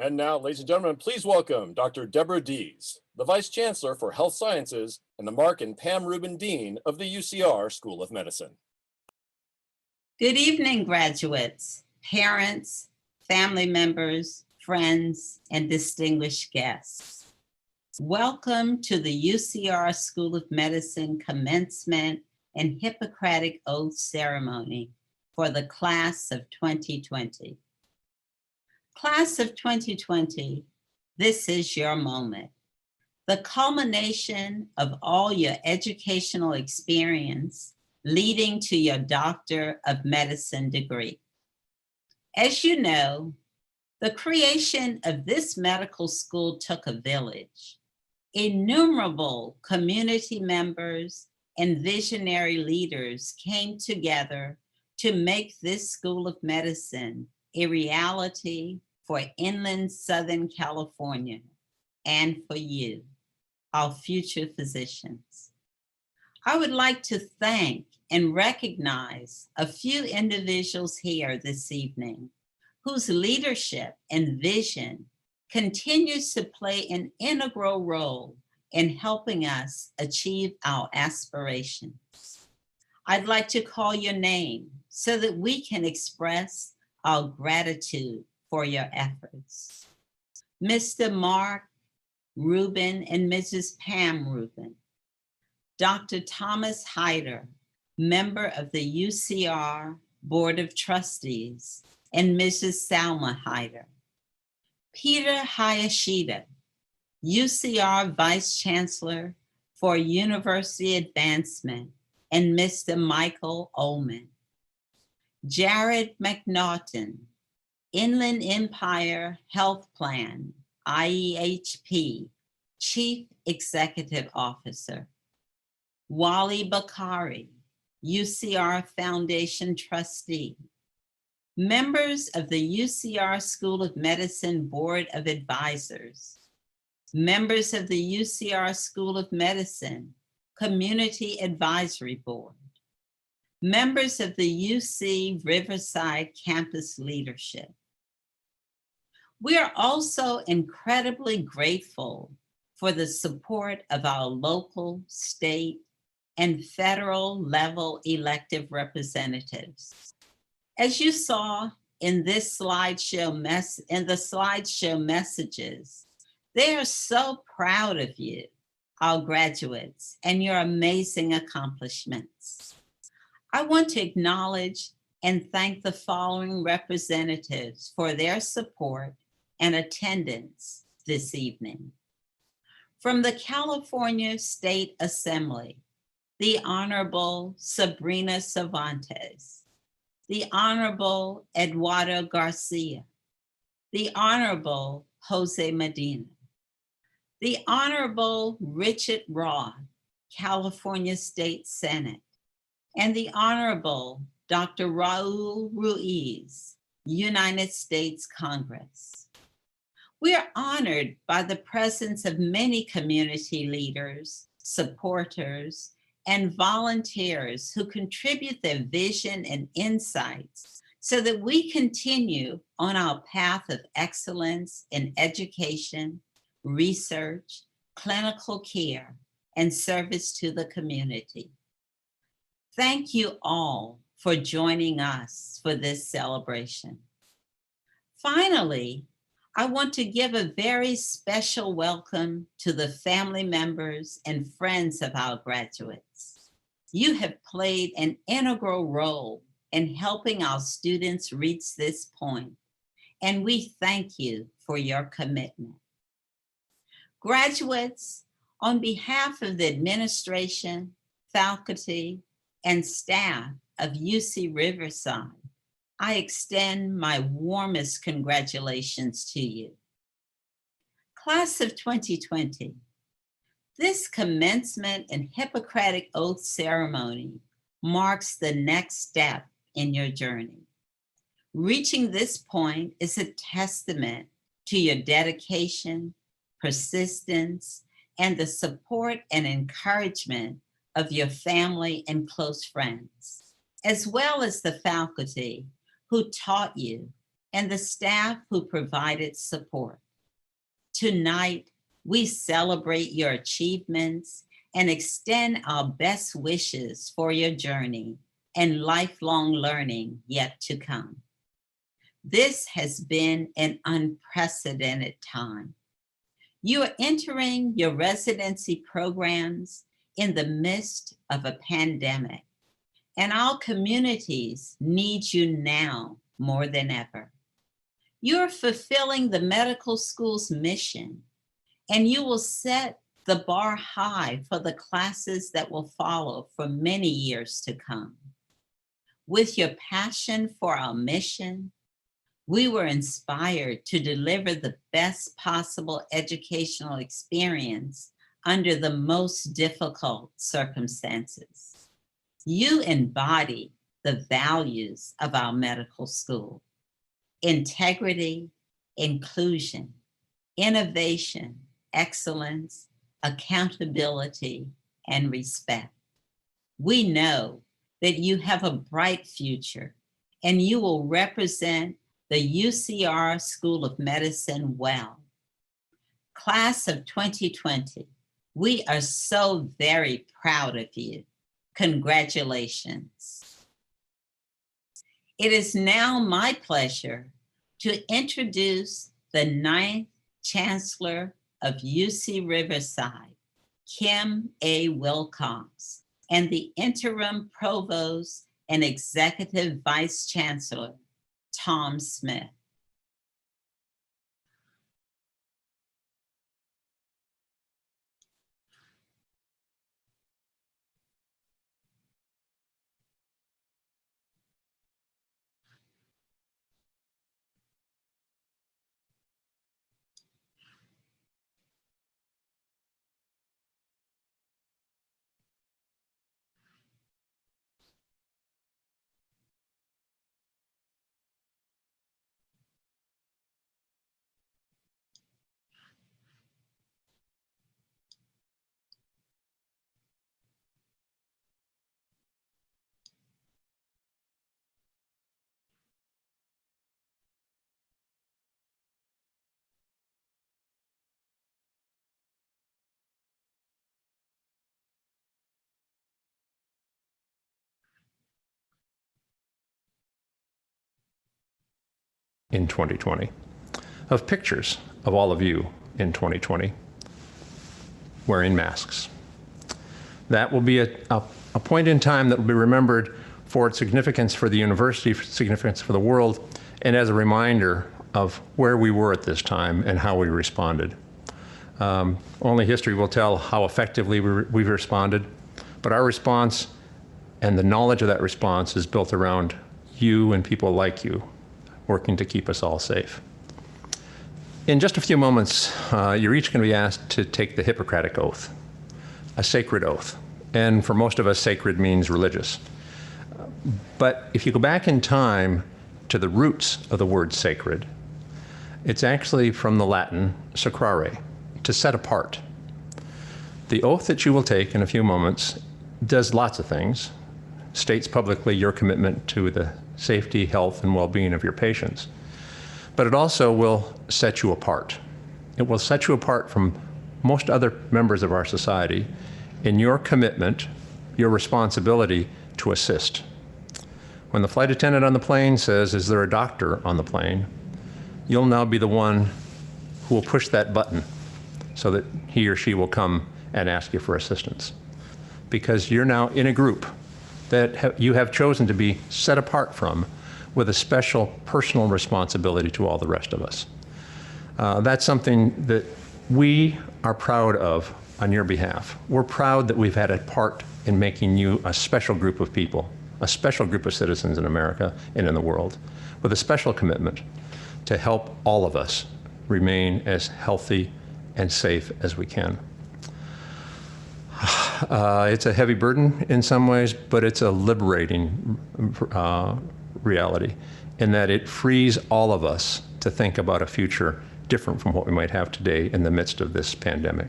And now, ladies and gentlemen, please welcome Dr. Deborah Dees, the Vice Chancellor for Health Sciences and the Mark and Pam Rubin Dean of the UCR School of Medicine. Good evening, graduates, parents, family members, friends, and distinguished guests. Welcome to the UCR School of Medicine Commencement and Hippocratic Oath Ceremony for the class of 2020. Class of 2020, this is your moment. The culmination of all your educational experience leading to your Doctor of Medicine degree. As you know, the creation of this medical school took a village. Innumerable community members and visionary leaders came together to make this School of Medicine a reality for inland Southern California and for you, our future physicians. I would like to thank and recognize a few individuals here this evening whose leadership and vision continues to play an integral role in helping us achieve our aspirations. I'd like to call your name so that we can express our gratitude for your efforts. Mr. Mark Rubin and Mrs. Pam Rubin, Dr. Thomas Hyder, member of the UCR Board of Trustees, and Mrs. Salma Hyder. Peter Hayashida, UCR Vice Chancellor for University Advancement, and Mr. Michael Ullman. Jared McNaughton, Inland Empire Health Plan, IEHP, Chief Executive Officer. Wali Bakari, UCR Foundation Trustee. Members of the UCR School of Medicine Board of Advisors. Members of the UCR School of Medicine Community Advisory Board. Members of the UC Riverside Campus Leadership. We are also incredibly grateful for the support of our local, state, and federal level elective representatives. As you saw in this slideshow messages, they are so proud of you, our graduates, and your amazing accomplishments. I want to acknowledge and thank the following representatives for their support and attendance this evening. From the California State Assembly, the Honorable Sabrina Cervantes, the Honorable Eduardo Garcia, the Honorable Jose Medina, the Honorable Richard Roth, California State Senate, and the Honorable Dr. Raul Ruiz, United States Congress. We are honored by the presence of many community leaders, supporters, and volunteers who contribute their vision and insights so that we continue on our path of excellence in education, research, clinical care, and service to the community. Thank you all for joining us for this celebration. Finally, I want to give a very special welcome to the family members and friends of our graduates. You have played an integral role in helping our students reach this point, and we thank you for your commitment. Graduates, on behalf of the administration, faculty, and staff of UC Riverside, I extend my warmest congratulations to you. Class of 2020, this commencement and Hippocratic Oath ceremony marks the next step in your journey. Reaching this point is a testament to your dedication, persistence, and the support and encouragement of your family and close friends, as well as the faculty who taught you and the staff who provided support. Tonight, we celebrate your achievements and extend our best wishes for your journey and lifelong learning yet to come. This has been an unprecedented time. You are entering your residency programs in the midst of a pandemic, and our communities need you now more than ever. You're fulfilling the medical school's mission, and you will set the bar high for the classes that will follow for many years to come. With your passion for our mission, we were inspired to deliver the best possible educational experience under the most difficult circumstances. You embody the values of our medical school: integrity, inclusion, innovation, excellence, accountability, and respect. We know that you have a bright future and you will represent the UCR School of Medicine well. Class of 2020, we are so very proud of you. Congratulations. It is now my pleasure to introduce the 9th Chancellor of UC Riverside, Kim A. Wilcox, and the Interim Provost and Executive Vice Chancellor, Tom Smith. In 2020, of pictures of all of you in 2020 wearing masks. That will be a point in time that will be remembered for its significance for the university, for its significance for the world, and as a reminder of where we were at this time and how we responded. Only history will tell how effectively we've responded, but our response and the knowledge of that response is built around you and people like you, working to keep us all safe. In just a few moments, you're each going to be asked to take the Hippocratic Oath, a sacred oath. And for most of us, sacred means religious. But if you go back in time to the roots of the word sacred, it's actually from the Latin sacrare, to set apart. The oath that you will take in a few moments does lots of things, states publicly your commitment to the safety, health, and well-being of your patients. But it also will set you apart. It will set you apart from most other members of our society in your commitment, your responsibility to assist. When the flight attendant on the plane says, "Is there a doctor on the plane?" you'll now be the one who will push that button so that he or she will come and ask you for assistance. Because you're now in a group that you have chosen to be set apart from, with a special personal responsibility to all the rest of us. That's something that we are proud of on your behalf. We're proud that we've had a part in making you a special group of people, a special group of citizens in America and in the world, with a special commitment to help all of us remain as healthy and safe as we can. It's a heavy burden in some ways, but it's a liberating reality in that it frees all of us to think about a future different from what we might have today in the midst of this pandemic.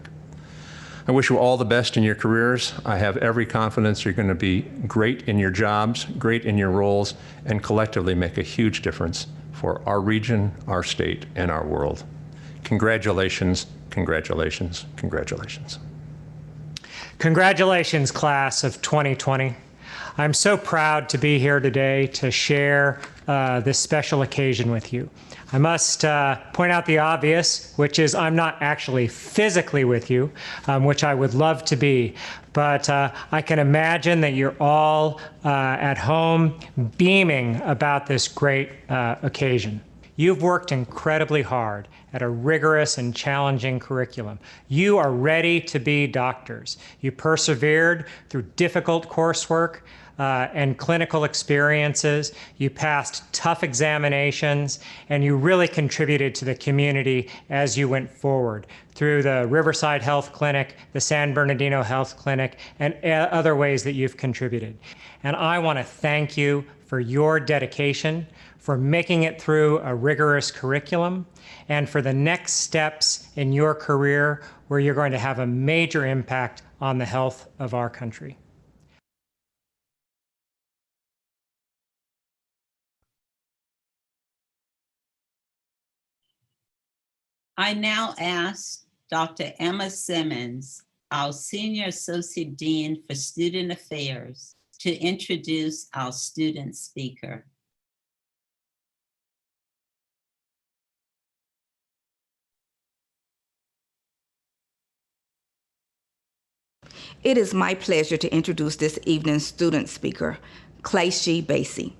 I wish you all the best in your careers. I have every confidence you're going to be great in your jobs, great in your roles, and collectively make a huge difference for our region, our state, and our world. Congratulations, congratulations, congratulations. Congratulations, class of 2020. I'm so proud to be here today to share this special occasion with you. I must point out the obvious, which is I'm not actually physically with you, which I would love to be, but I can imagine that you're all at home beaming about this great occasion. You've worked incredibly hard at a rigorous and challenging curriculum. You are ready to be doctors. You persevered through difficult coursework and clinical experiences. You passed tough examinations, and you really contributed to the community as you went forward through the Riverside Health Clinic, the San Bernardino Health Clinic, and other ways that you've contributed. And I want to thank you for your dedication, for making it through a rigorous curriculum, and for the next steps in your career where you're going to have a major impact on the health of our country. I now ask Dr. Emma Simmons, our Senior Associate Dean for Student Affairs, to introduce our student speaker. It is my pleasure to introduce this evening's student speaker, Clayshee Basie.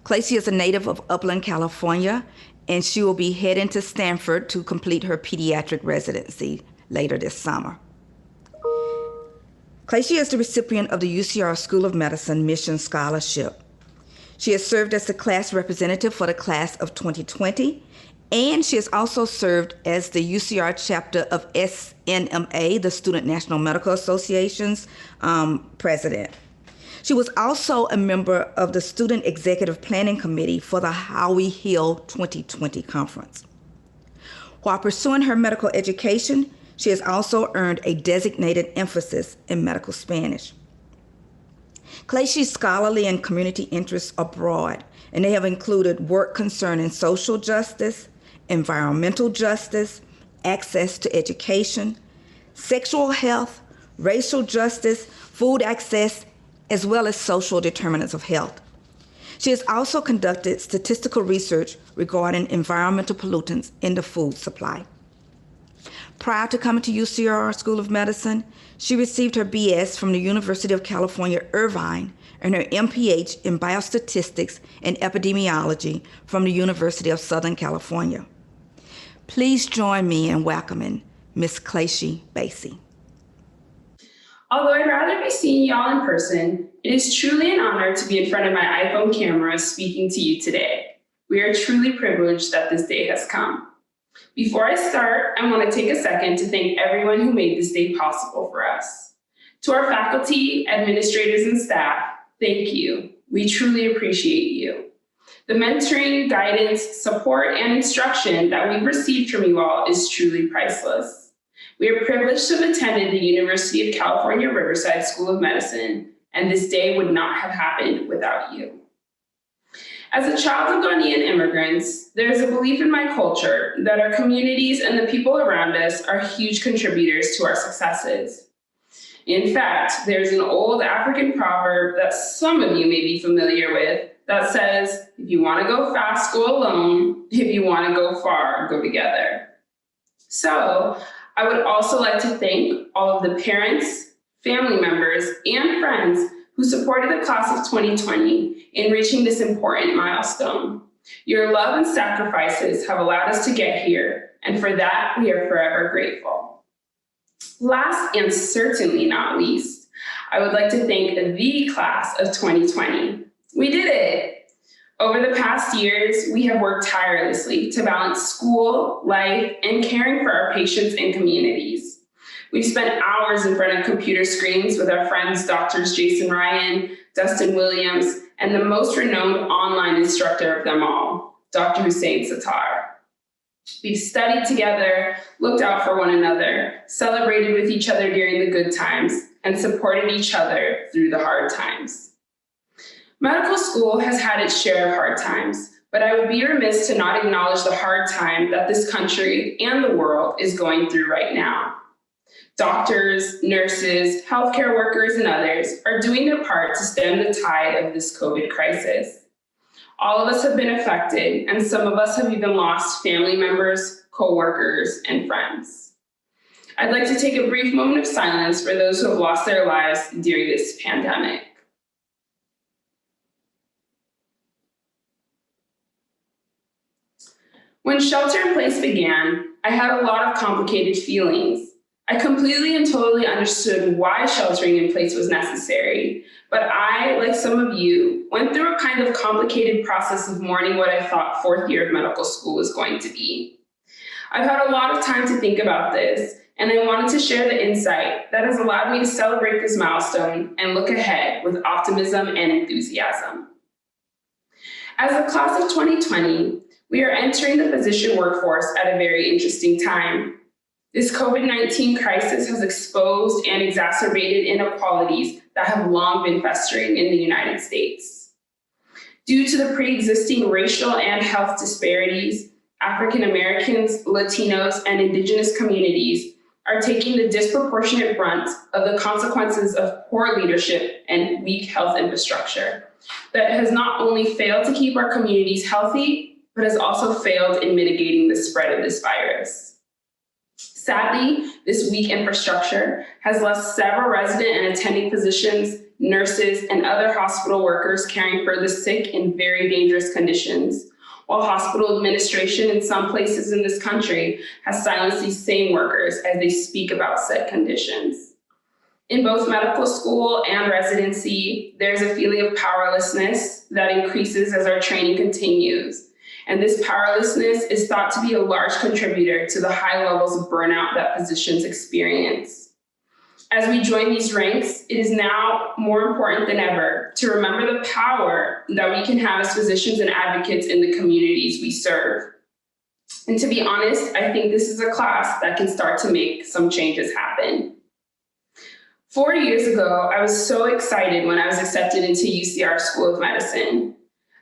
Clayshee is a native of Upland, California, and she will be heading to Stanford to complete her pediatric residency later this summer. Clayshee is the recipient of the UCR School of Medicine Mission Scholarship. She has served as the class representative for the class of 2020, and she has also served as the UCR chapter of SNMA, the Student National Medical Association's president. She was also a member of the Student Executive Planning Committee for the How We Heal 2020 conference. While pursuing her medical education, she has also earned a designated emphasis in medical Spanish. Clayshee's scholarly and community interests are broad, and they have included work concerning social justice, environmental justice, access to education, sexual health, racial justice, food access, as well as social determinants of health. She has also conducted statistical research regarding environmental pollutants in the food supply. Prior to coming to UCR School of Medicine, she received her BS from the University of California, Irvine, and her MPH in biostatistics and epidemiology from the University of Southern California. Please join me in welcoming Ms. Clayshee Basie. Although I'd rather be seeing y'all in person, it is truly an honor to be in front of my iPhone camera speaking to you today. We are truly privileged that this day has come. Before I start, I want to take a second to thank everyone who made this day possible for us. To our faculty, administrators, and staff, thank you. We truly appreciate you. The mentoring, guidance, support, and instruction that we've received from you all is truly priceless. We are privileged to have attended the University of California, Riverside School of Medicine, and this day would not have happened without you. As a child of Ghanaian immigrants, there is a belief in my culture that our communities and the people around us are huge contributors to our successes. In fact, there's an old African proverb that some of you may be familiar with that says, if you want to go fast, go alone. If you want to go far, go together. So I would also like to thank all of the parents, family members, and friends who supported the class of 2020 in reaching this important milestone. Your love and sacrifices have allowed us to get here, and for that, we are forever grateful. Last and certainly not least, I would like to thank the class of 2020. We did it! Over the past years, we have worked tirelessly to balance school, life, and caring for our patients and communities. We've spent hours in front of computer screens with our friends, Drs. Jason Ryan, Dustin Williams, and the most renowned online instructor of them all, Dr. Hussein Sattar. We've studied together, looked out for one another, celebrated with each other during the good times, and supported each other through the hard times. Medical school has had its share of hard times, but I would be remiss to not acknowledge the hard time that this country and the world is going through right now. Doctors, nurses, healthcare workers, and others are doing their part to stem the tide of this COVID crisis. All of us have been affected, and some of us have even lost family members, co-workers, and friends. I'd like to take a brief moment of silence for those who have lost their lives during this pandemic. When shelter in place began, I had a lot of complicated feelings. I completely and totally understood why sheltering in place was necessary, but I, like some of you, went through a kind of complicated process of mourning what I thought fourth year of medical school was going to be. I've had a lot of time to think about this, and I wanted to share the insight that has allowed me to celebrate this milestone and look ahead with optimism and enthusiasm. As the class of 2020, we are entering the physician workforce at a very interesting time. This COVID-19 crisis has exposed and exacerbated inequalities that have long been festering in the United States. Due to the pre-existing racial and health disparities, African Americans, Latinos, and Indigenous communities are taking the disproportionate brunt of the consequences of poor leadership and weak health infrastructure that has not only failed to keep our communities healthy, but has also failed in mitigating the spread of this virus. Sadly, this weak infrastructure has left several resident and attending physicians, nurses, and other hospital workers caring for the sick in very dangerous conditions, while hospital administration in some places in this country has silenced these same workers as they speak about said conditions. In both medical school and residency, there's a feeling of powerlessness that increases as our training continues. And this powerlessness is thought to be a large contributor to the high levels of burnout that physicians experience. As we join these ranks, it is now more important than ever to remember the power that we can have as physicians and advocates in the communities we serve. And to be honest, I think this is a class that can start to make some changes happen. 4 years ago, I was so excited when I was accepted into UCR School of Medicine.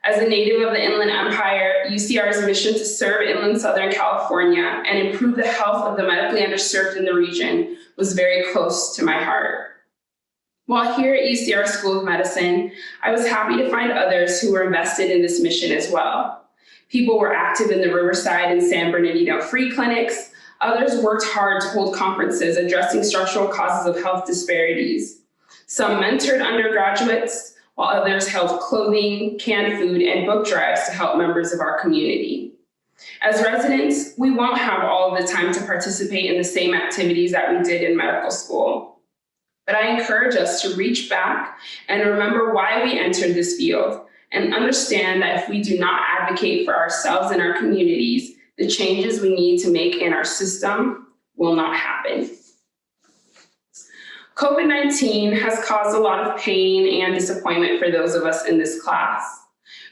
As a native of the Inland Empire, UCR's mission to serve inland Southern California and improve the health of the medically underserved in the region was very close to my heart. While here at UCR School of Medicine, I was happy to find others who were invested in this mission as well. People were active in the Riverside and San Bernardino free clinics. Others worked hard to hold conferences addressing structural causes of health disparities. Some mentored undergraduates, while others held clothing, canned food, and book drives to help members of our community. As residents, we won't have all of the time to participate in the same activities that we did in medical school. But I encourage us to reach back and remember why we entered this field and understand that if we do not advocate for ourselves and our communities, the changes we need to make in our system will not happen. COVID-19 has caused a lot of pain and disappointment for those of us in this class.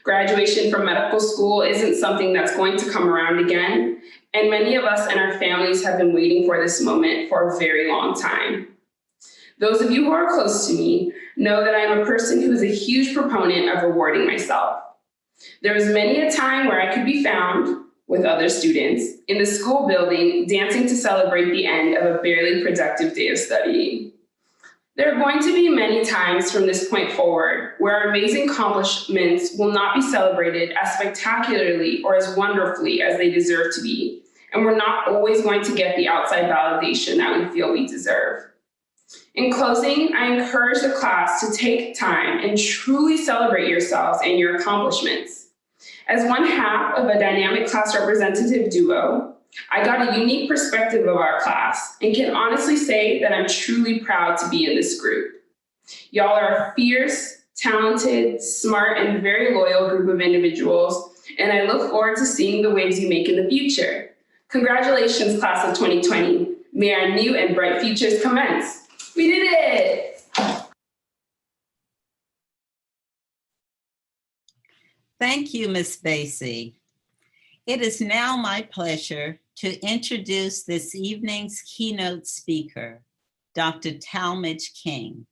Graduation from medical school isn't something that's going to come around again, and many of us and our families have been waiting for this moment for a very long time. Those of you who are close to me know that I am a person who is a huge proponent of rewarding myself. There was many a time where I could be found with other students in the school building dancing to celebrate the end of a barely productive day of studying. There are going to be many times from this point forward where our amazing accomplishments will not be celebrated as spectacularly or as wonderfully as they deserve to be, and we're not always going to get the outside validation that we feel we deserve. In closing, I encourage the class to take time and truly celebrate yourselves and your accomplishments. As one half of a dynamic class representative duo, I got a unique perspective of our class and can honestly say that I'm truly proud to be in this group. Y'all are a fierce, talented, smart, and very loyal group of individuals, and I look forward to seeing the waves you make in the future. Congratulations, class of 2020. May our new and bright futures commence. We did it! Thank you, Ms. Basie. It is now my pleasure to introduce this evening's keynote speaker, Dr. Talmadge King.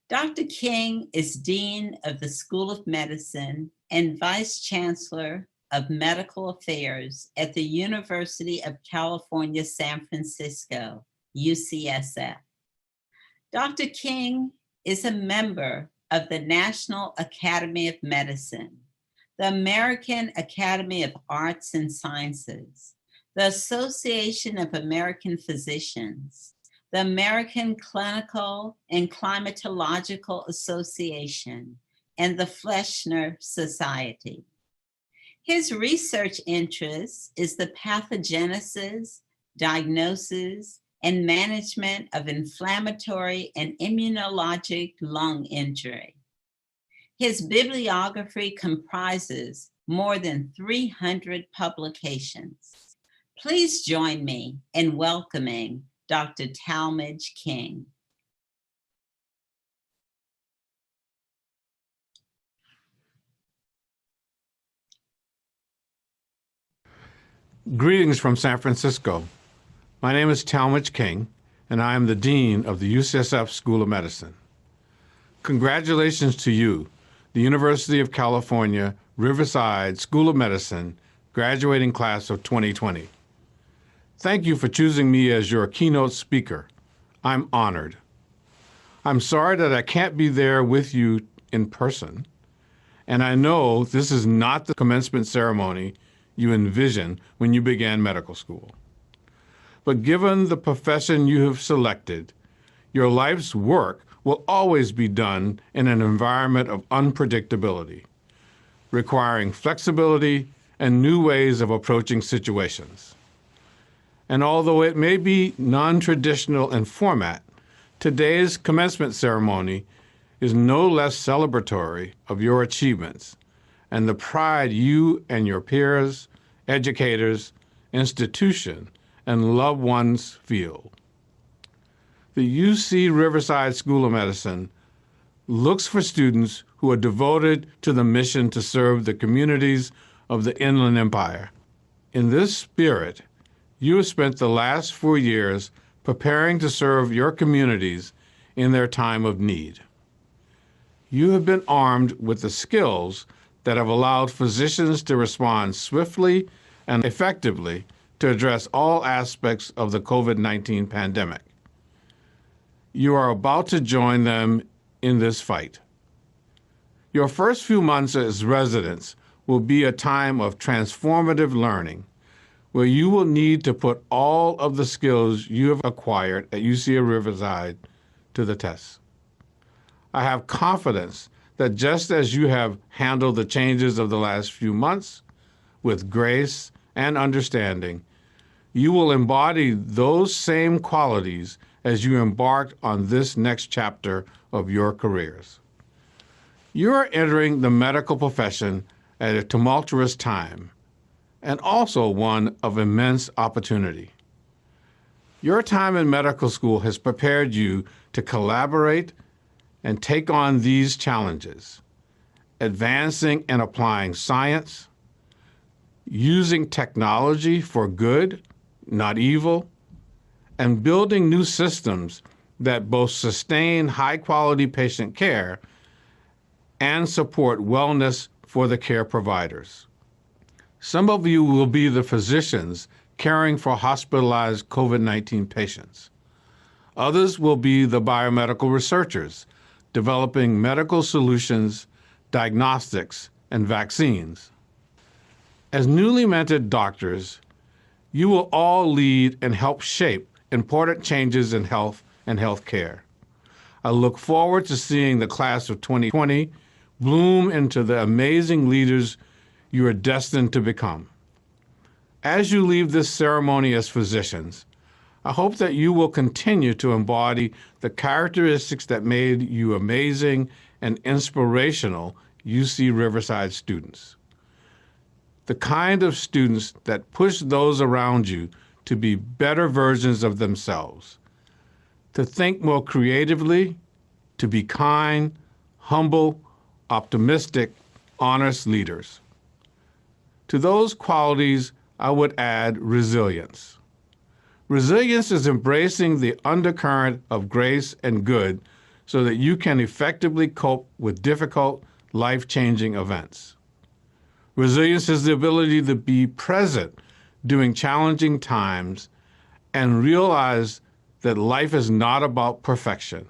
Dr. King is Dean of the School of Medicine and Vice Chancellor of Medical Affairs at the University of California, San Francisco, UCSF. Dr. King is a member of the National Academy of Medicine, the American Academy of Arts and Sciences, the Association of American Physicians, the American Clinical and Climatological Association, and the Fleschner Society. His research interest is the pathogenesis, diagnosis, and management of inflammatory and immunologic lung injury. His bibliography comprises more than 300 publications. Please join me in welcoming Dr. Talmadge King. Greetings from San Francisco. My name is Talmadge King, and I am the Dean of the UCSF School of Medicine. Congratulations to you, the University of California, Riverside School of Medicine, graduating class of 2020. Thank you for choosing me as your keynote speaker. I'm honored. I'm sorry that I can't be there with you in person, and I know this is not the commencement ceremony you envisioned when you began medical school. But given the profession you have selected, your life's work will always be done in an environment of unpredictability, requiring flexibility and new ways of approaching situations. And although it may be non-traditional in format, today's commencement ceremony is no less celebratory of your achievements and the pride you and your peers, educators, institution, and loved ones feel. The UC Riverside School of Medicine looks for students who are devoted to the mission to serve the communities of the Inland Empire. In this spirit, you have spent the last 4 years preparing to serve your communities in their time of need. You have been armed with the skills that have allowed physicians to respond swiftly and effectively to address all aspects of the COVID-19 pandemic. You are about to join them in this fight. Your first few months as residents will be a time of transformative learning, where you will need to put all of the skills you have acquired at UC Riverside to the test. I have confidence that just as you have handled the changes of the last few months with grace and understanding, you will embody those same qualities as you embark on this next chapter of your careers. You are entering the medical profession at a tumultuous time, and also one of immense opportunity. Your time in medical school has prepared you to collaborate and take on these challenges, advancing and applying science, using technology for good, not evil, and building new systems that both sustain high-quality patient care and support wellness for the care providers. Some of you will be the physicians caring for hospitalized COVID-19 patients. Others will be the biomedical researchers developing medical solutions, diagnostics, and vaccines. As newly minted doctors, you will all lead and help shape important changes in health and healthcare. I look forward to seeing the class of 2020 bloom into the amazing leaders you are destined to become. As you leave this ceremony as physicians, I hope that you will continue to embody the characteristics that made you amazing and inspirational UC Riverside students. The kind of students that push those around you to be better versions of themselves, to think more creatively, to be kind, humble, optimistic, honest leaders. To those qualities, I would add resilience. Resilience is embracing the undercurrent of grace and good so that you can effectively cope with difficult, life-changing events. Resilience is the ability to be present during challenging times and realize that life is not about perfection.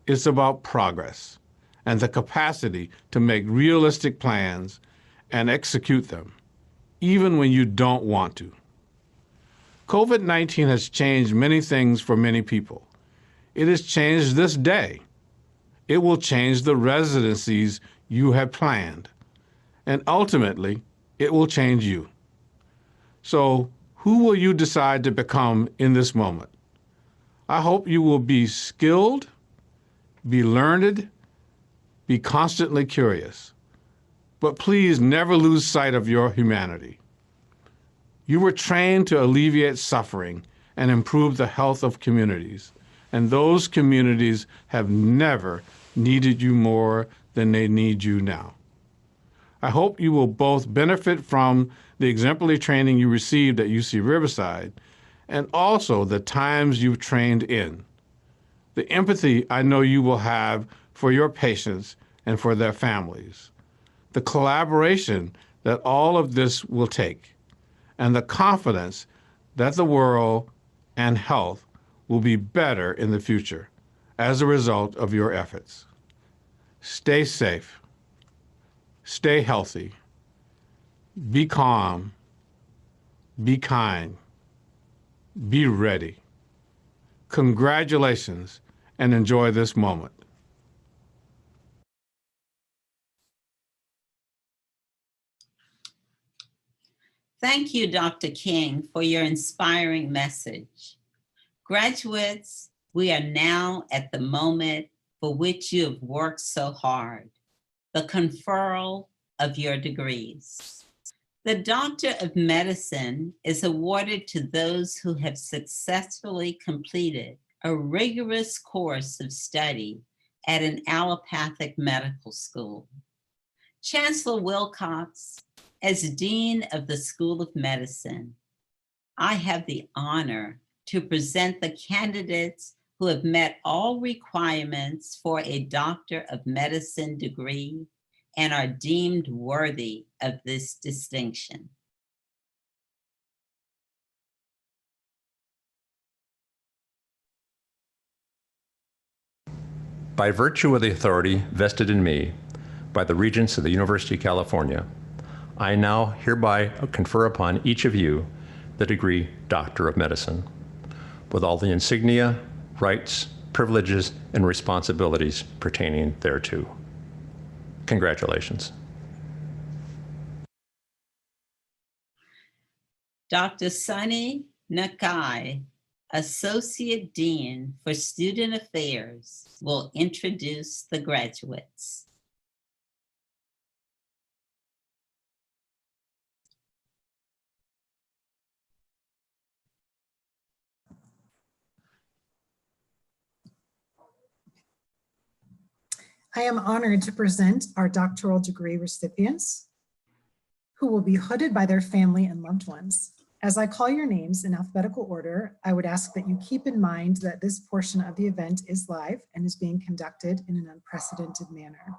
It's about progress and the capacity to make realistic plans and execute them, even when you don't want to. COVID-19 has changed many things for many people. It has changed this day. It will change the residencies you have planned. And ultimately, it will change you. So, who will you decide to become in this moment? I hope you will be skilled, be learned, be constantly curious. But please never lose sight of your humanity. You were trained to alleviate suffering and improve the health of communities, and those communities have never needed you more than they need you now. I hope you will both benefit from the exemplary training you received at UC Riverside and also the times you've trained in. The empathy I know you will have for your patients and for their families. The collaboration that all of this will take, and the confidence that the world and health will be better in the future as a result of your efforts. Stay safe. Stay healthy. Be calm. Be kind. Be ready. Congratulations and enjoy this moment. Thank you, Dr. King, for your inspiring message. Graduates, we are now at the moment for which you have worked so hard, the conferral of your degrees. The Doctor of Medicine is awarded to those who have successfully completed a rigorous course of study at an allopathic medical school. Chancellor Wilcox, as Dean of the School of Medicine, I have the honor to present the candidates who have met all requirements for a Doctor of Medicine degree and are deemed worthy of this distinction. By virtue of the authority vested in me by the Regents of the University of California, I now hereby confer upon each of you the degree Doctor of Medicine, with all the insignia, rights, privileges, and responsibilities pertaining thereto. Congratulations. Dr. Sunny Nakai, Associate Dean for Student Affairs, will introduce the graduates. I am honored to present our doctoral degree recipients who will be hooded by their family and loved ones. As I call your names in alphabetical order, I would ask that you keep in mind that this portion of the event is live and is being conducted in an unprecedented manner.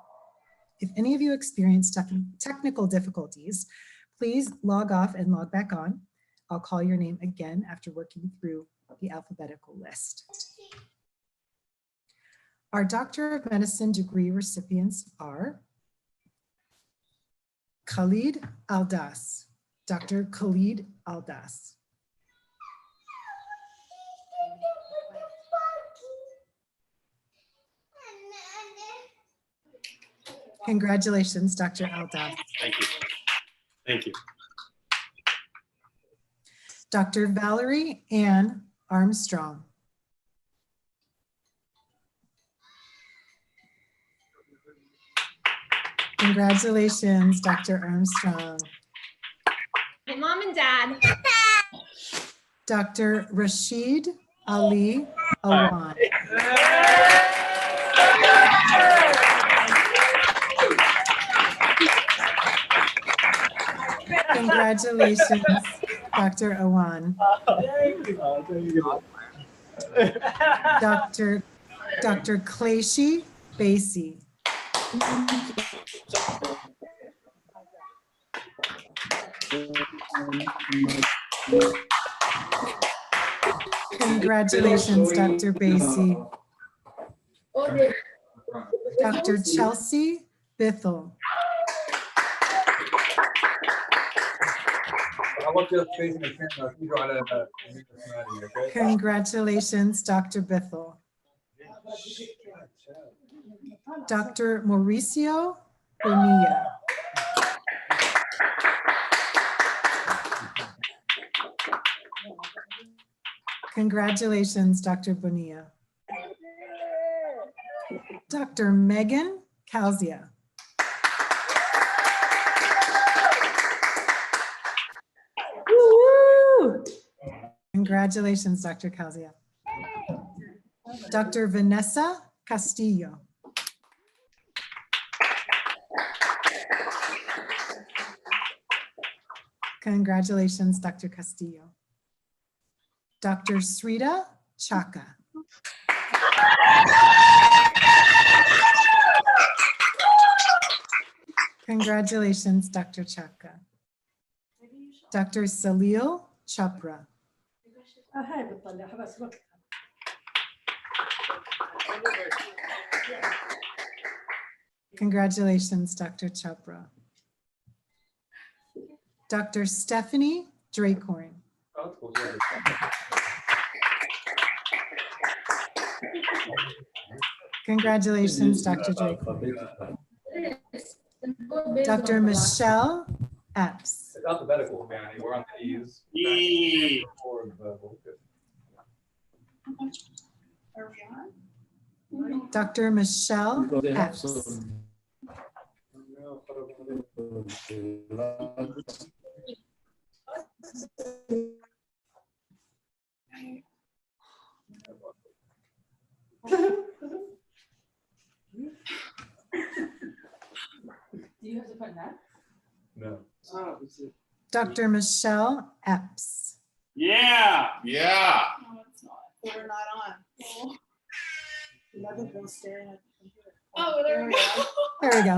If any of you experience technical difficulties, please log off and log back on. I'll call your name again after working through the alphabetical list. Our Doctor of Medicine degree recipients are Khalid Aldas, Dr. Khalid Aldas. Congratulations, Dr. Aldas. Thank you. Thank you. Dr. Valerie Ann Armstrong. Congratulations, Dr. Armstrong. Hey, Mom and Dad. Dr. Rashid Ali Awan. Congratulations, Dr. Awan. Dr. Clayshi Basie. Congratulations, Dr. Basie. Dr. Chelsea Bithell. I want you to face the camera. You draw that up. Okay? Congratulations, Dr. Bithell. Dr. Mauricio Bonilla. Congratulations, Dr. Bonilla. Dr. Megan Calzia. Congratulations, Dr. Calzia. Dr. Vanessa Castillo. Congratulations, Dr. Castillo. Dr. Srita Chaka. Congratulations, Dr. Chaka. Dr. Salil Chopra. Congratulations, Dr. Chopra. Dr. Stephanie Dracorn. Congratulations, Dr. Dracorn. Dr. Michelle Epps. It's alphabetical, Manny. We're on the E's. Dr. Michelle Epps. Do you have to put that? No. Dr. Michelle Epps. Yeah. Yeah. No, it's not. We're not on. Another girl staring at the computer. Oh, there we go. There we go.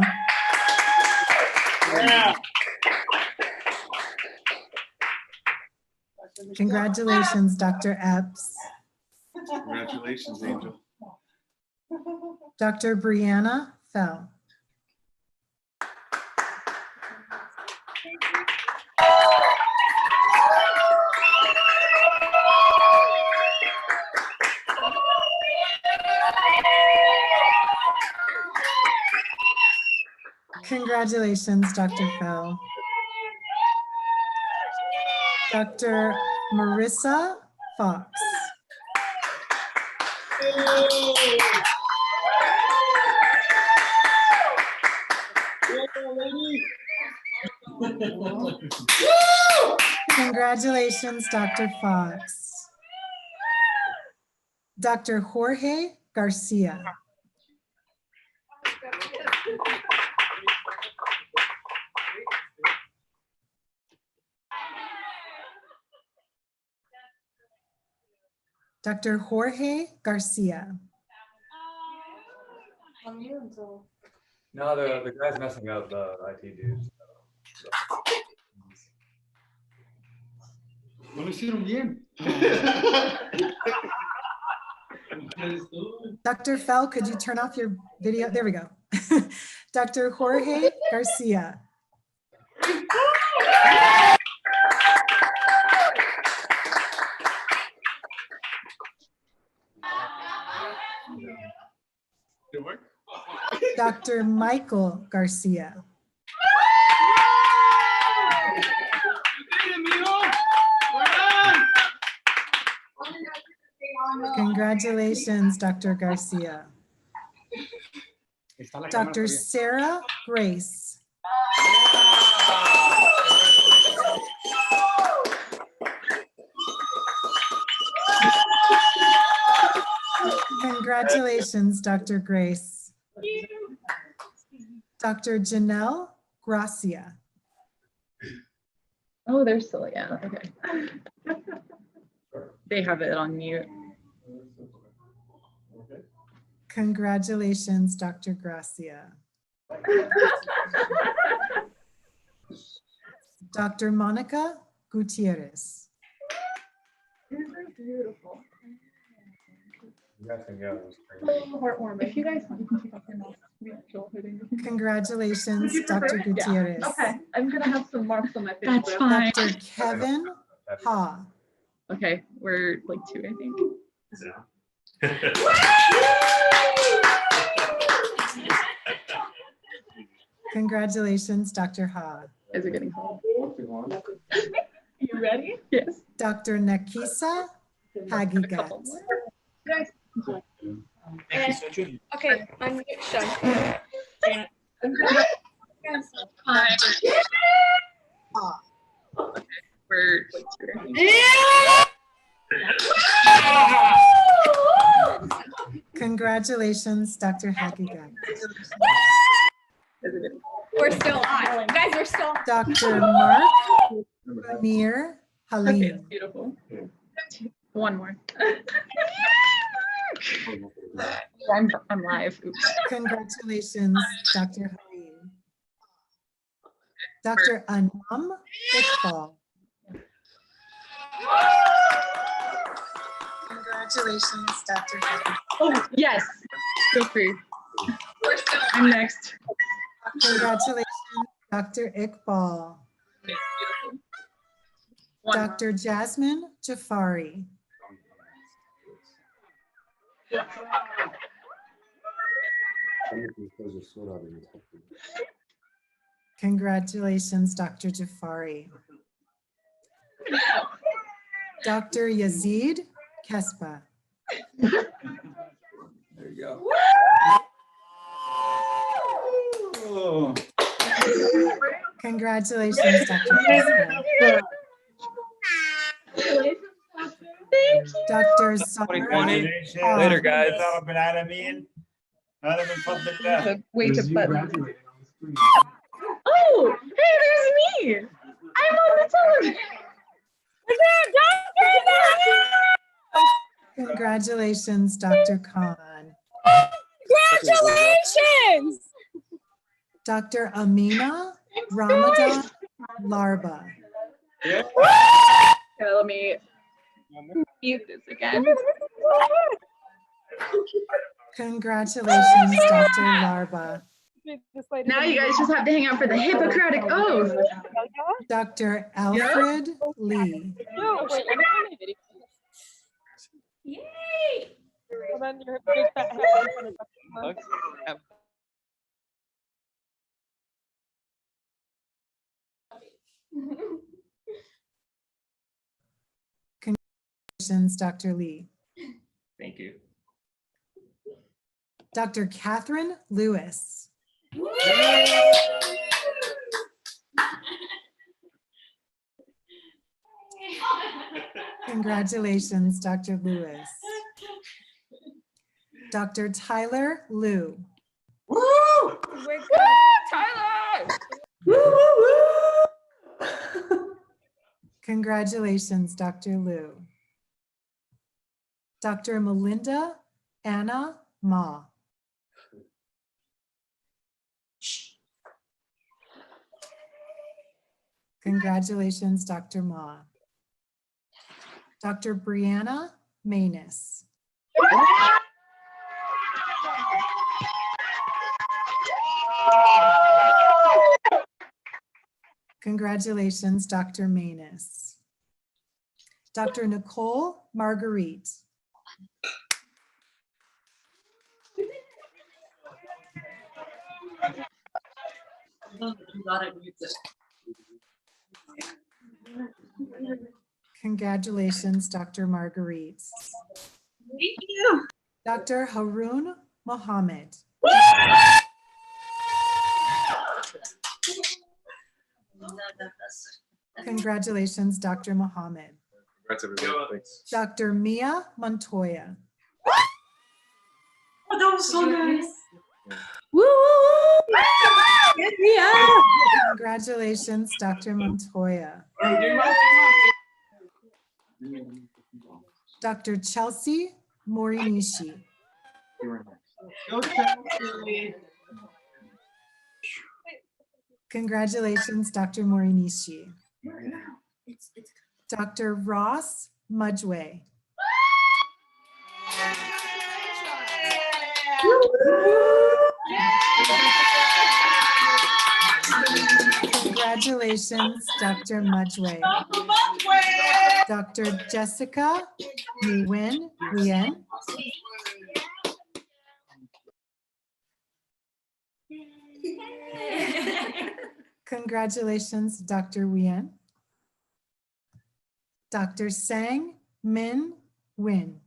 Yeah. Congratulations, Dr. Epps. Congratulations, Angel. Dr. Brianna Fell. Congratulations, Dr. Fell. Dr. Marissa Fox. Congratulations, Dr. Fox. Dr. Jorge Garcia. Dr. Jorge Garcia. No, the guy's messing up the IT dudes. No lo hicieron bien. Dr. Fell, could you turn off your video? There we go. Dr. Jorge Garcia. Did it work? Dr. Michael Garcia. Congratulations, Dr. Garcia. Dr. Sarah Grace. Congratulations, Dr. Grace. Dr. Janelle Gracia. Oh, they're still, yeah, okay. They have it on mute. Congratulations, Dr. Gracia. Dr. Monica Gutierrez. These are beautiful. You guys can go. Heartwarming. If you guys want, you can take off your mask. We have Joel hooding. Congratulations, Would you Dr. prefer? Yeah. Gutierrez. Okay, I'm gonna have some marks on my face. That's fine. Dr. Kevin Ha. Okay, we're like 2, I think. Congratulations, Dr. Ha. Is it getting cold? You ready? Yes. Dr. Nakisa Hagigat. Okay, I'm done. We're like 2, I think. Congratulations, Dr. Hagigat. We're still on. Guys, we're still on. Dr. Mark Munir Okay, Halim. beautiful. One more. I'm live. Oops. Congratulations, Dr. Halim. Dr. Anam Iqbal. Congratulations, Dr. Halim. Oh, yes. Feel free. I'm next. Congratulations, Dr. Iqbal. One more. Dr. Jasmine Jafari. Congratulations, Dr. Jafari. Dr. Yazid Kespa. There you go. Oh. Congratulations, Dr. Kespa. Dr. Twenty. Sara. Later, guys. Wait to button. Oh, hey, there's me. I'm on the television. Congratulations, Dr. Khan. Congratulations! Dr. Amina Ramadan Larba. Okay, let me mute this again. Congratulations, Dr. Larba. Now you guys just have to hang out for the Hippocratic Oath. Dr. Alfred Lee. Yay! Congratulations, Dr. Lee. Thank you. Dr. Catherine Lewis. Congratulations, Dr. Lewis. Dr. Tyler Liu. Tyler! Congratulations, Dr. Liu. Dr. Melinda Anna Ma. Congratulations, Dr. Ma. Dr. Brianna Manus. Congratulations, Dr. Manus. Dr. Nicole Marguerite. Congratulations, Dr. Marguerite. Thank you. Dr. Haroon Mohammed. Congratulations, Dr. Mohammed. Congrats, everybody. Thanks. Dr. Mia Montoya. Oh, that was so nice. Woo, woo, woo. Get me up. Congratulations, Dr. Montoya. Dr. Chelsea Morinishi. Congratulations, Dr. Morinishi. Dr. Ross Mudgway. Congratulations, Dr. Mudgway. Dr. Jessica Nguyen. Congratulations, Dr. Nguyen. Dr. Sang Min Win.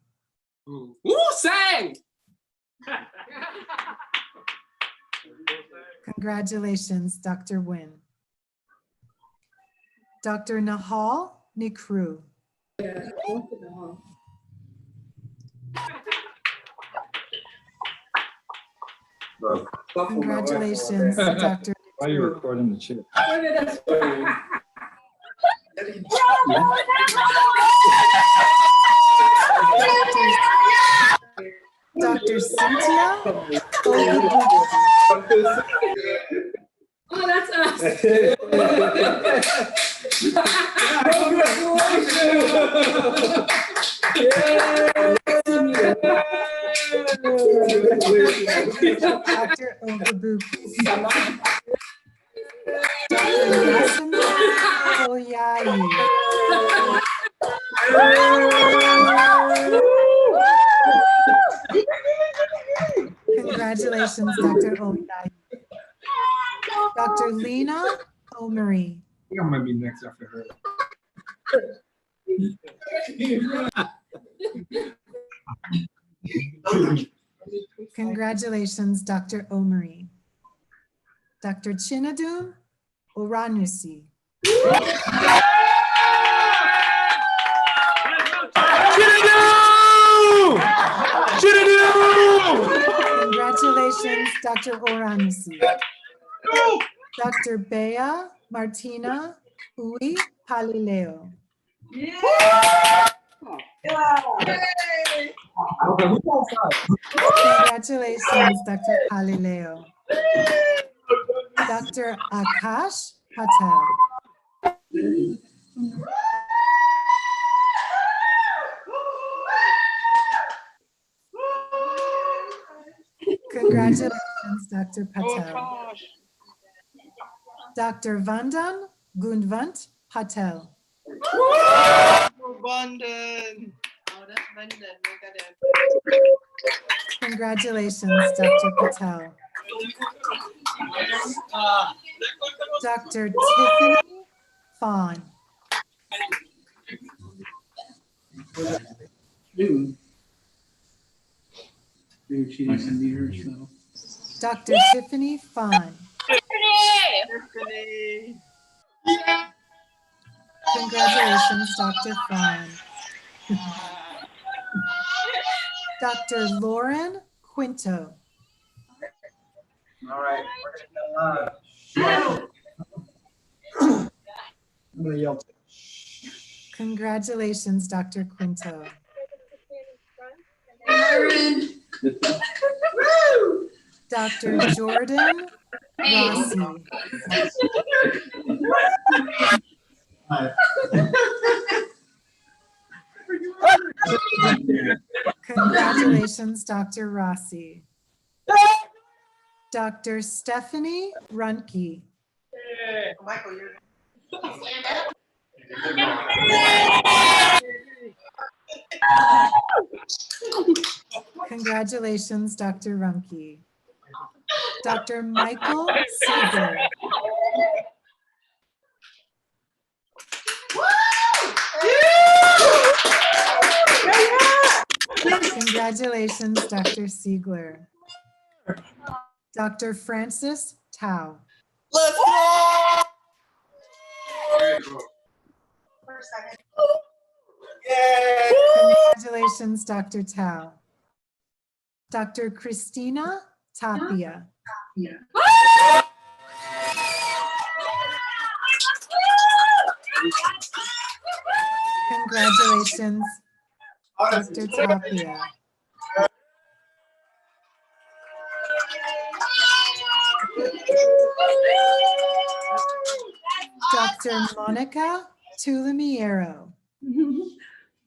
Woo, Sang! Congratulations, Dr. Win. Dr. Nahal Nikru. Congratulations, Dr. Why are you Nikru. recording the chip? Dr. Cynthia Ogabuku. Oh, that's us. Dr. Ogabuku. Dr. Yasmin Oyai. Congratulations, Dr. Oyai. Dr. Lena Omari. I think I might be next after her. Congratulations, Dr. Omari. Dr. Chinadum Oranusi. Congratulations, Dr. Oranusi. Dr. Bea Martina Ui Palileo. Congratulations, Dr. Palileo. Dr. Akash Patel. Congratulations, Dr. Patel. Dr. Vandan Gundvant Patel. Congratulations, Dr. Patel. Dr. Tiffany Fawn. Dr. Tiffany Fawn. Congratulations, Dr. Fawn. Dr. Lauren Quinto. All right, we're I'm gonna yell. Congratulations, Dr. Quinto. Dr. Jordan Rossi. Congratulations, Dr. Rossi. Dr. Stephanie Runke. Congratulations, Dr. Runke. Dr. Michael Siegler. Congratulations, Dr. Siegler. Dr. Francis Tao. Let's go! Congratulations, Dr. Tao. Dr. Christina Tapia. Congratulations, Dr. Tapia. Dr. Monica Tulimiero.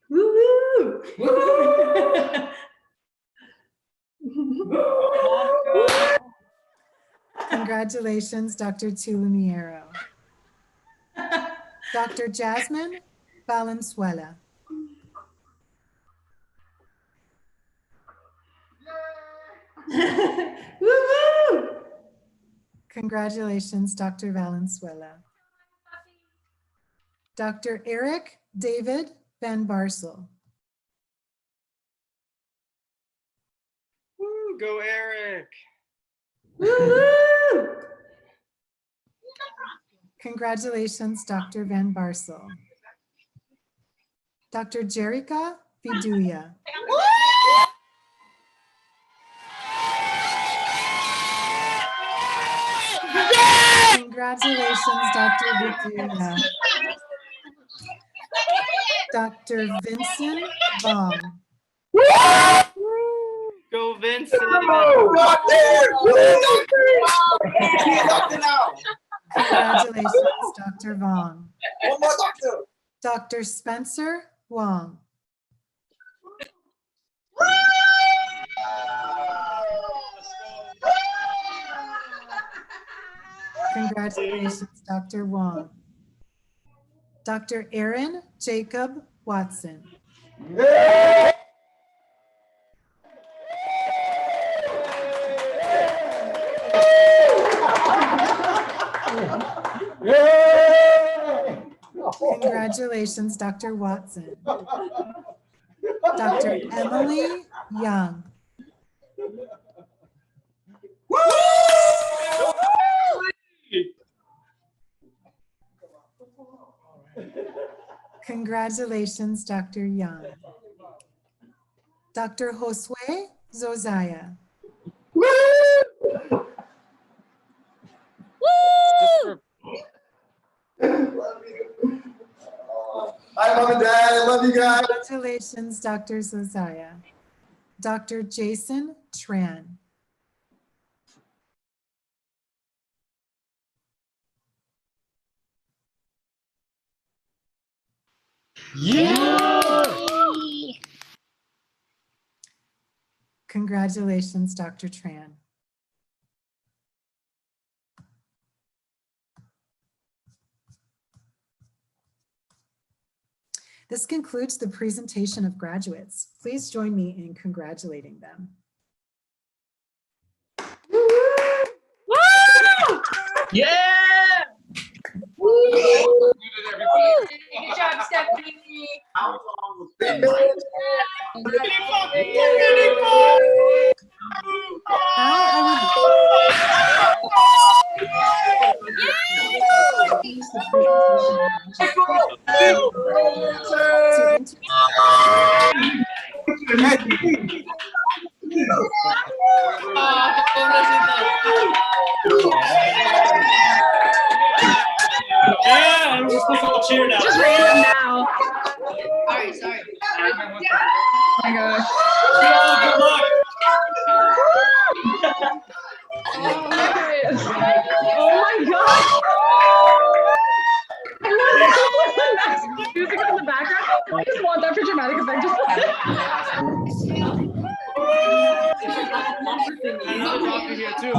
Woo-hoo! Congratulations, Dr. Tulimiero. Dr. Jasmine Valenzuela. Woo-hoo! Congratulations, Dr. Valenzuela. Dr. Eric David Van Barsel. Woo, go Eric. Woo-hoo! Congratulations, Dr. Van Barsel. Dr. Jerika Viduya. Congratulations, Dr. Viduya. Dr. Vincent Vong. Go Vincent. Congratulations, Dr. Vong. One more doctor. Dr. Spencer Wong. Congratulations, Dr. Wong. Dr. Aaron Jacob Watson. Congratulations, Dr. Watson. Dr. Emily Young. Congratulations, Dr. Young. Dr. Josue Zozaya. Hi, Mom and Dad. I love you guys. Congratulations, Dr. Zozaya. Dr. Jason Tran. Congratulations, Dr. Tran. This concludes the presentation of graduates. Please join me in congratulating them. Yeah! Good job, Stephanie. How long was it? Yeah, we're supposed to all cheer now. Just random now. Sorry. Oh my gosh. Good luck. Oh my god. I love the music on the background. I just want that for dramatic effect. Just Another doctor here too.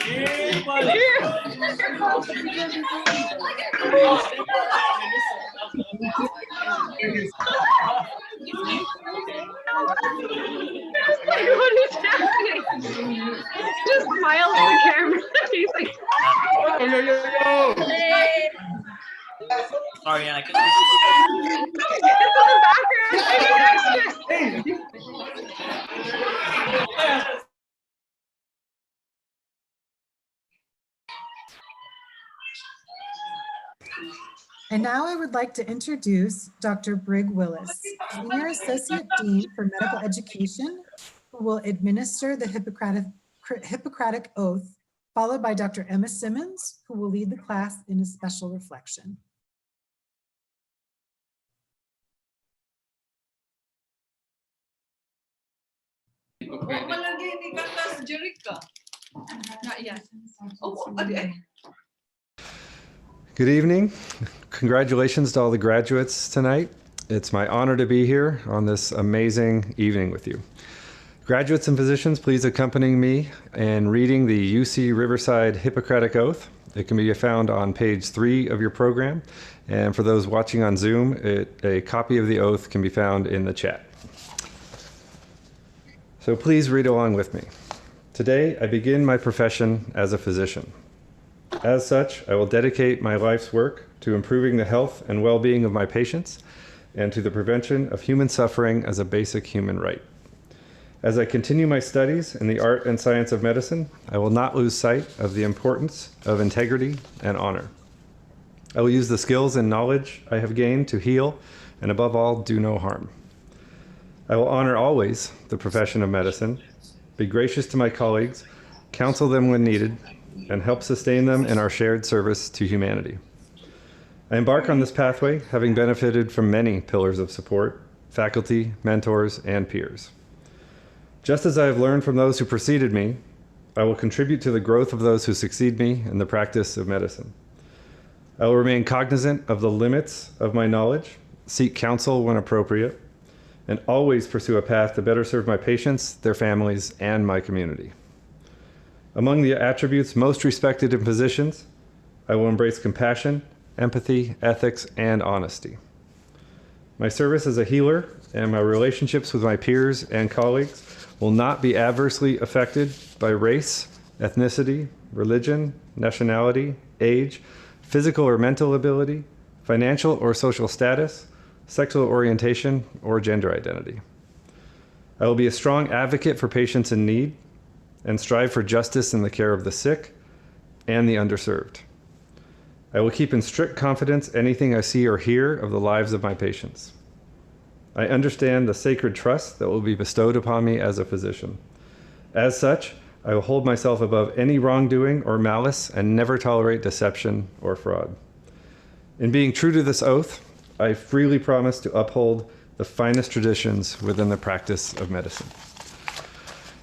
Yeah, buddy. like, what is happening? Just smile at the camera. He's like, Sorry, Anna. it's in the background. Maybe extras. And now I would like to introduce Dr. Brig Willis, Senior Associate Dean for Medical Education, who will administer the Hippocratic Oath, followed by Dr. Emma Simmons, who will lead the class in a special reflection. Not yet. Oh, okay. Good evening. Congratulations to all the graduates tonight. It's my honor to be here on this amazing evening with you. Graduates and physicians, please accompany me in reading the UC Riverside Hippocratic Oath. It can be found on page 3 of your program. And for those watching on Zoom, a copy of the oath can be found in the chat. So please read along with me. Today, I begin my profession as a physician. As such, I will dedicate my life's work to improving the health and well-being of my patients and to the prevention of human suffering as a basic human right. As I continue my studies in the art and science of medicine, I will not lose sight of the importance of integrity and honor. I will use the skills and knowledge I have gained to heal and above all, do no harm. I will honor always the profession of medicine, be gracious to my colleagues, counsel them when needed, and help sustain them in our shared service to humanity. I embark on this pathway having benefited from many pillars of support, faculty, mentors, and peers. Just as I have learned from those who preceded me, I will contribute to the growth of those who succeed me in the practice of medicine. I will remain cognizant of the limits of my knowledge, seek counsel when appropriate, and always pursue a path to better serve my patients, their families, and my community. Among the attributes most respected in physicians, I will embrace compassion, empathy, ethics, and honesty. My service as a healer and my relationships with my peers and colleagues will not be adversely affected by race, ethnicity, religion, nationality, age, physical or mental ability, financial or social status, sexual orientation, or gender identity. I will be a strong advocate for patients in need and strive for justice in the care of the sick and the underserved. I will keep in strict confidence anything I see or hear of the lives of my patients. I understand the sacred trust that will be bestowed upon me as a physician. As such, I will hold myself above any wrongdoing or malice and never tolerate deception or fraud. In being true to this oath, I freely promise to uphold the finest traditions within the practice of medicine.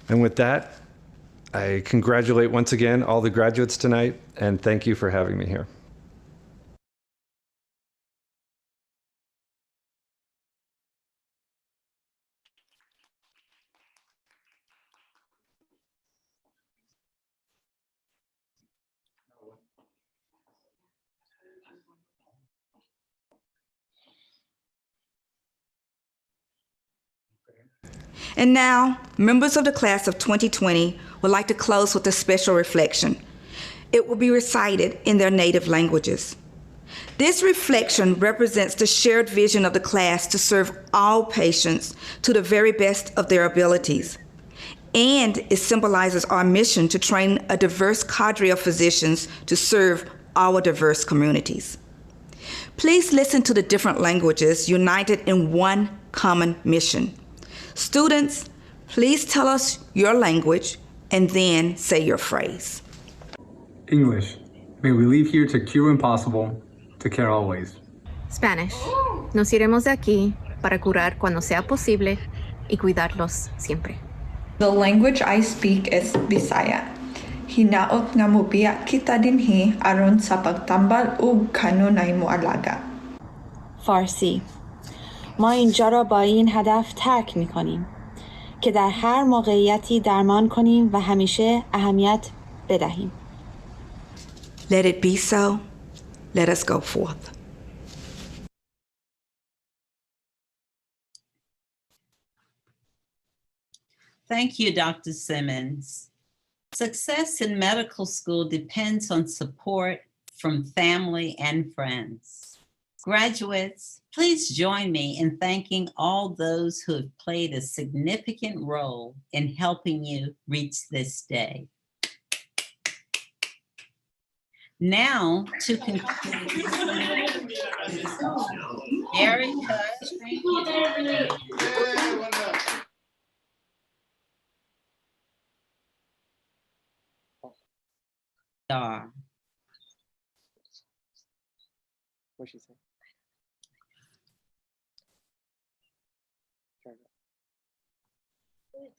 And with that, I congratulate once again all the graduates tonight, and thank you for having me here. And now, members of the class of 2020 would like to close with a special reflection. It will be recited in their native languages. This reflection represents the shared vision of the class to serve all patients to the very best of their abilities. And it symbolizes our mission to train a diverse cadre of physicians to serve our diverse communities. Please listen to the different languages united in one common mission. Students, please tell us your language and then say your phrase. English. May we leave here to cure when possible, to care always. Spanish. Nos iremos de aquí para curar cuando sea posible y cuidarlos siempre. The language I speak is Bisaya. Hinaot nga mubiya kita dinhi aron sa pagtambal ug kanunay mualaga. فارسی. ما اینجا را با این هدف ترک می‌کنیم که در هر موقعیتی درمان کنیم و همیشه اهمیت بدهیم. Let it be so. Let us go forth. Thank you, Dr. Simmons. Success in medical school depends on support from family and friends. Graduates, please join me in thanking all those who have played a significant role in helping you reach this day. Now, to conclude, Erica, thank you. Star. What'd she say?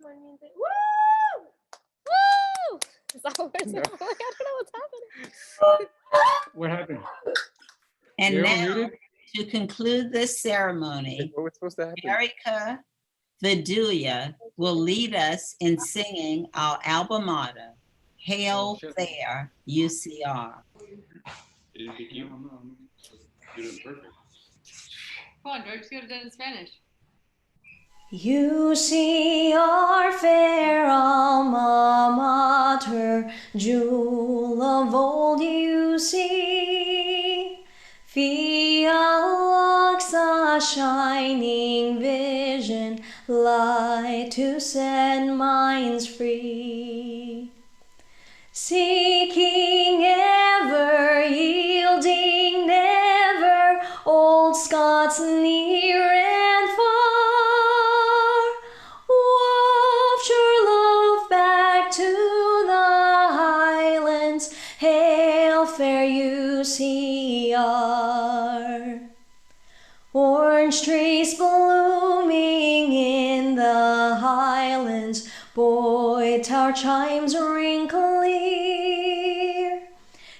Woo! Woo! It's ours. I'm like, I don't know what's happening. What happened? And You're now, muted? to conclude this ceremony, What was supposed to happen? Erica Vidulia will lead us in singing our alma mater, Hail Fair UCR. Did it you? You did perfect. Come on, George, do it in Spanish. UCR fair alma mater, jewel of old UC. Fialux, a shining vision, light to set minds free. Seeking ever, yielding never, old Scots near and far. Waft your love back to the Highlands, hail fair UCR. Orange trees blooming in the Highlands, Boyd Tower chimes ring clear.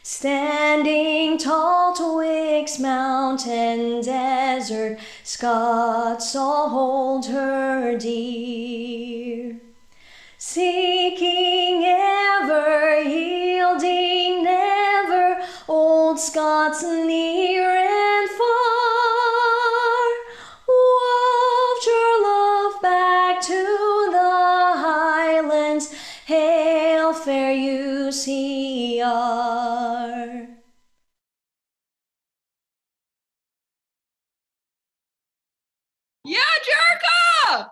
Standing tall twixt mountain desert, Scots all hold her dear. Seeking ever, yielding never, old Scots near and far. Waft your love back to the Highlands, hail fair UCR. Yeah, Jerica!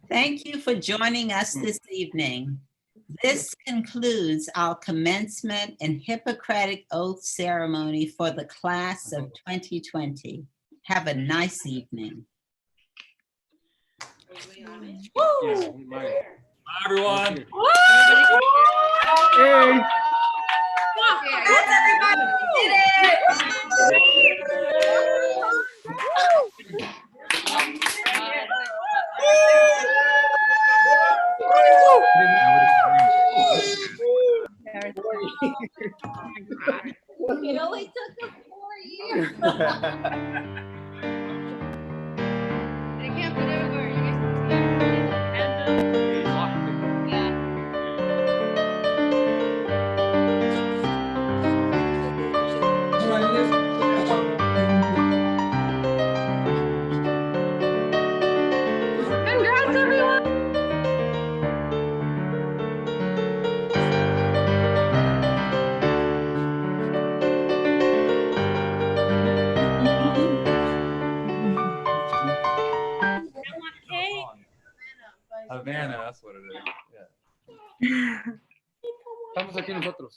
Thank you for joining us this evening. This concludes our commencement and Hippocratic oath ceremony for the class of 2020. Have a nice evening. Bye, everyone. Hey! That's everybody. Did it only took us 4 years. I can't put it over. You guys yeah. Congrats, everyone! Havana, that's what it is. Yeah. Estamos aquí nosotros.